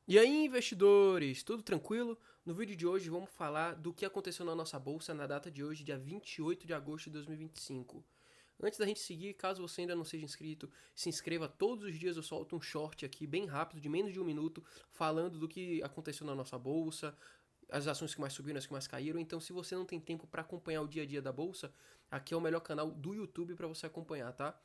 E aí, investidores, tudo tranquilo? No vídeo de hoje vamos falar do que aconteceu na nossa bolsa na data de hoje, dia 28 de agosto de 2025. Antes da gente seguir, caso você ainda não seja inscrito, se inscreva. Todos os dias eu solto um short aqui, bem rápido, de menos de um minuto, falando do que aconteceu na nossa bolsa, as ações que mais subiram, as que mais caíram. Então, se você não tem tempo para acompanhar o dia a dia da bolsa, aqui é o melhor canal do YouTube para você acompanhar, tá?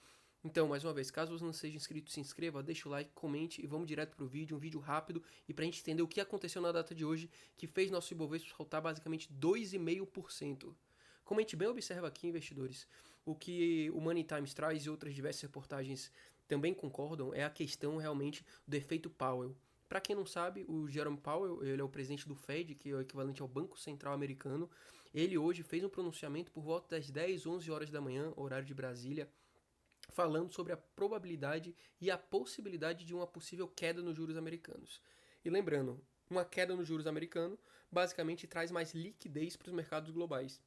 Então, mais uma vez, caso você não seja inscrito, se inscreva, deixa o like, comente e vamos direto pro vídeo, um vídeo rápido e pra gente entender o que aconteceu na data de hoje, que fez nosso Ibovespa saltar basicamente 2,5%. Como a gente bem observa aqui, investidores, o que o Money Times traz e outras diversas reportagens também concordam é a questão realmente do efeito Powell. Para quem não sabe, o Jerome Powell, ele é o presidente do Fed, que é o equivalente ao Banco Central americano. Ele hoje fez um pronunciamento por volta das 10, 11 horas da manhã, horário de Brasília, falando sobre a probabilidade e a possibilidade de uma possível queda nos juros americanos. E lembrando, uma queda nos juros americanos basicamente traz mais liquidez para os mercados globais.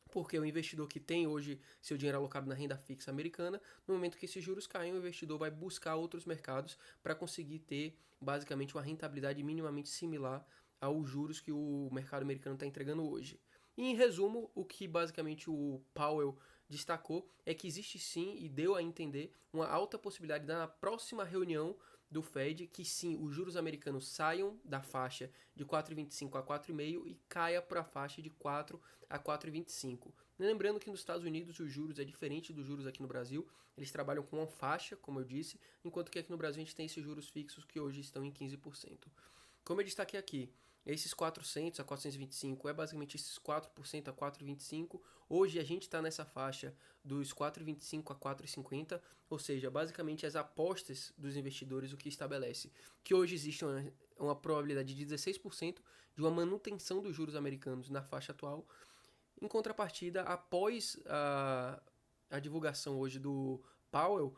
Porque o investidor que tem hoje seu dinheiro alocado na renda fixa americana, no momento que esses juros caem, o investidor vai buscar outros mercados para conseguir ter basicamente uma rentabilidade minimamente similar aos juros que o mercado americano está entregando hoje. E, em resumo, o que basicamente o Powell destacou é que existe sim e deu a entender uma alta possibilidade na próxima reunião do Fed que sim, os juros americanos saiam da faixa de 4,25 a 4,5 e caia para a faixa de 4 a 4,25. Lembrando que nos Estados Unidos os juros é diferente dos juros aqui no Brasil, eles trabalham com uma faixa, como eu disse, enquanto que aqui no Brasil a gente tem esses juros fixos que hoje estão em 15%. Como eu destaquei aqui, esses 400 a 425 é basicamente esses 4% a 4,25. Hoje a gente está nessa faixa dos 4,25 a 4,50, ou seja, basicamente as apostas dos investidores o que estabelece que hoje existe uma probabilidade de 16% de uma manutenção dos juros americanos na faixa atual. Em contrapartida, após a divulgação hoje do Powell,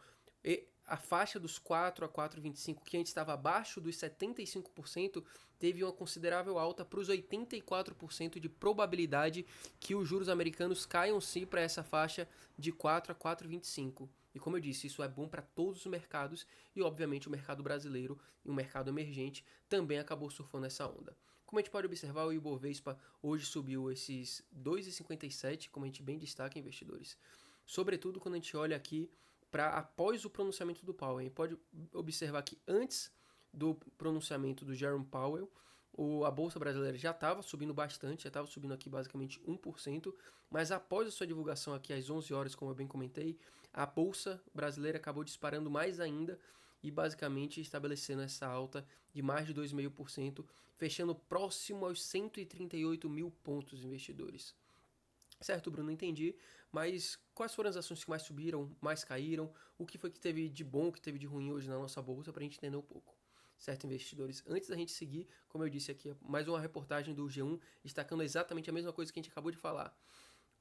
a faixa dos 4 a 4,25, que antes estava abaixo dos 75%, teve uma considerável alta para os 84% de probabilidade que os juros americanos caiam sim para essa faixa de 4 a 4,25. E como eu disse, isso é bom para todos os mercados e, obviamente, o mercado brasileiro e o mercado emergente também acabou surfando essa onda. Como a gente pode observar, o Ibovespa hoje subiu esses 2,57, como a gente bem destaca, investidores. Sobretudo quando a gente olha aqui para após o pronunciamento do Powell. A gente pode observar que antes do pronunciamento do Jerome Powell, a Bolsa Brasileira já estava subindo bastante, já estava subindo aqui basicamente 1%, mas após a sua divulgação aqui às 11 horas, como eu bem comentei, a Bolsa Brasileira acabou disparando mais ainda e basicamente estabelecendo essa alta de mais de 2,5%, fechando próximo aos 138 mil pontos investidores. Certo, Bruno, entendi, mas quais foram as ações que mais subiram, mais caíram, o que foi que teve de bom, o que teve de ruim hoje na nossa bolsa, para a gente entender um pouco. Certo, investidores? Antes da gente seguir, como eu disse aqui, mais uma reportagem do G1 destacando exatamente a mesma coisa que a gente acabou de falar.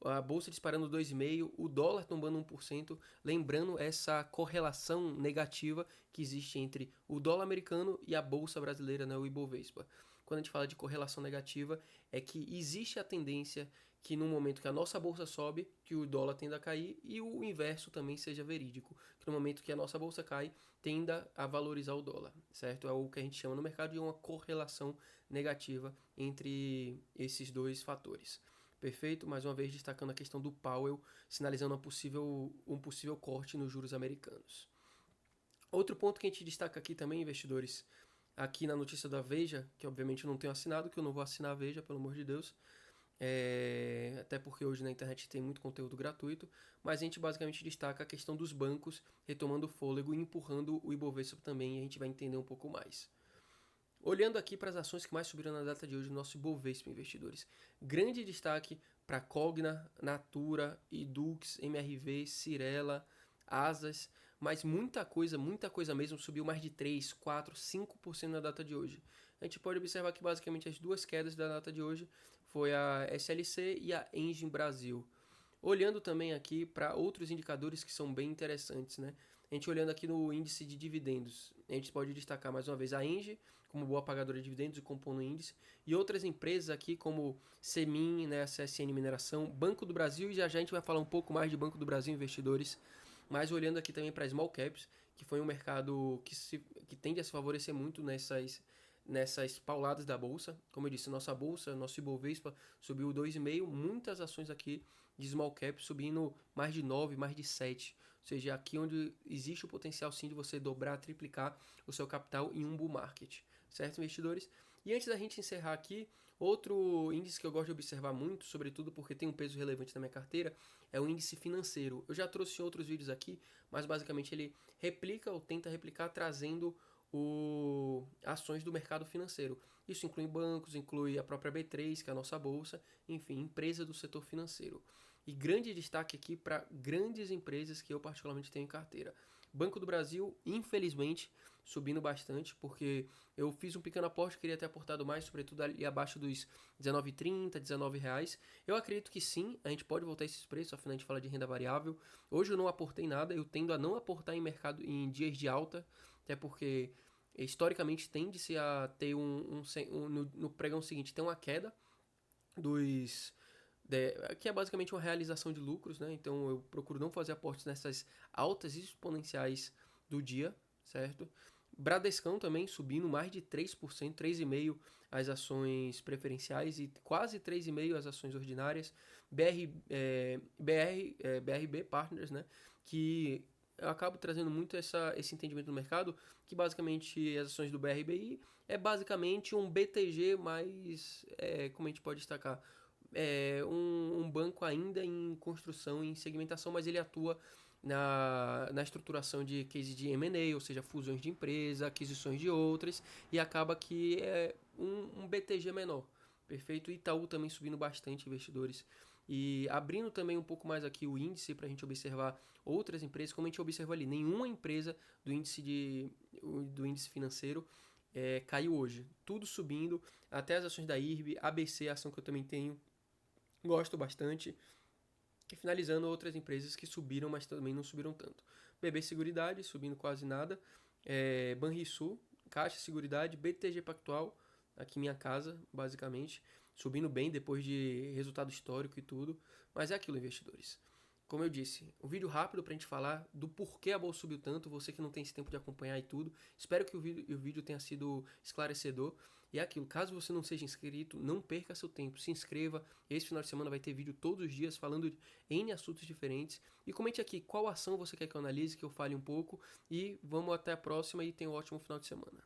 A bolsa disparando 2,5%, o dólar tombando 1%, lembrando essa correlação negativa que existe entre o dólar americano e a bolsa brasileira, né, o Ibovespa. Quando a gente fala de correlação negativa, é que existe a tendência que no momento que a nossa bolsa sobe, que o dólar tenda a cair e o inverso também seja verídico, que no momento que a nossa bolsa cai, tenda a valorizar o dólar, certo? É o que a gente chama no mercado de uma correlação negativa entre esses dois fatores. Perfeito? Mais uma vez destacando a questão do Powell, sinalizando um possível corte nos juros americanos. Outro ponto que a gente destaca aqui também, investidores, aqui na notícia da Veja, que obviamente eu não tenho assinado, que eu não vou assinar a Veja, pelo amor de Deus, até porque hoje na internet tem muito conteúdo gratuito, mas a gente basicamente destaca a questão dos bancos retomando o fôlego e empurrando o Ibovespa também, e a gente vai entender um pouco mais. Olhando aqui para as ações que mais subiram na data de hoje, no nosso Ibovespa, investidores. Grande destaque para Cogna, Natura, Edux, MRV, Cirela, Asas, mas muita coisa mesmo, subiu mais de 3, 4, 5% na data de hoje. A gente pode observar que basicamente as duas quedas da data de hoje foi a SLC e a Engine Brasil. Olhando também aqui para outros indicadores que são bem interessantes, né? A gente olhando aqui no índice de dividendos, a gente pode destacar mais uma vez a Engie como boa pagadora de dividendos e compondo o índice, e outras empresas aqui como Semin, né, a CSN Mineração, Banco do Brasil, e já já a gente vai falar um pouco mais de Banco do Brasil investidores, mas olhando aqui também para small caps, que foi um mercado que tende a se favorecer muito nessas pauladas da bolsa. Como eu disse, nossa bolsa, nosso Ibovespa subiu 2,5, muitas ações aqui de small cap subindo mais de 9, mais de 7. Ou seja, aqui onde existe o potencial sim de você dobrar, triplicar o seu capital em um bull market, certo, investidores? E antes da gente encerrar aqui, outro índice que eu gosto de observar muito, sobretudo porque tem um peso relevante na minha carteira, é o índice financeiro. Eu já trouxe em outros vídeos aqui, mas basicamente ele replica ou tenta replicar trazendo ações do mercado financeiro. Isso inclui bancos, inclui a própria B3, que é a nossa bolsa, enfim, empresa do setor financeiro. E grande destaque aqui para grandes empresas que eu particularmente tenho em carteira. Banco do Brasil, infelizmente, subindo bastante, porque eu fiz um pequeno aporte, queria ter aportado mais, sobretudo ali abaixo dos R$19,30, R$19. Eu acredito que sim, a gente pode voltar a esses preços, afinal a gente fala de renda variável. Hoje eu não aportei nada, eu tendo a não aportar em mercado em dias de alta, até porque historicamente tende-se a ter no pregão seguinte, tem uma queda dos que é basicamente uma realização de lucros, né? Então eu procuro não fazer aportes nessas altas exponenciais do dia, certo? Bradescão também subindo mais de 3%, 3,5% as ações preferenciais e quase 3,5% as ações ordinárias. BRB Partners, né? Que eu acabo trazendo muito esse entendimento no mercado, que basicamente as ações do BRBI é basicamente um BTG mais, como a gente pode destacar, um banco ainda em construção, em segmentação, mas ele atua na estruturação de case de M&A, ou seja, fusões de empresa, aquisições de outras, e acaba que é um BTG menor. Perfeito? Itaú também subindo bastante investidores. E abrindo também um pouco mais aqui o índice para a gente observar outras empresas, como a gente observou ali, nenhuma empresa do índice financeiro caiu hoje. Tudo subindo, até as ações da IRB, ABC, a ação que eu também tenho, gosto bastante. E finalizando, outras empresas que subiram, mas também não subiram tanto. BB Seguridade, subindo quase nada. Banrisul, Caixa Seguridade, BTG Pactual, aqui minha casa, basicamente. Subindo bem depois de resultado histórico e tudo. Mas é aquilo, investidores. Como eu disse, um vídeo rápido pra gente falar do porquê a bolsa subiu tanto, você que não tem esse tempo de acompanhar e tudo. Espero que o vídeo tenha sido esclarecedor. E é aquilo, caso você não seja inscrito, não perca seu tempo, se inscreva. Esse final de semana vai ter vídeo todos os dias falando de N assuntos diferentes. E comente aqui qual ação você quer que eu analise, que eu fale um pouco. E vamos até a próxima e tenha um ótimo final de semana.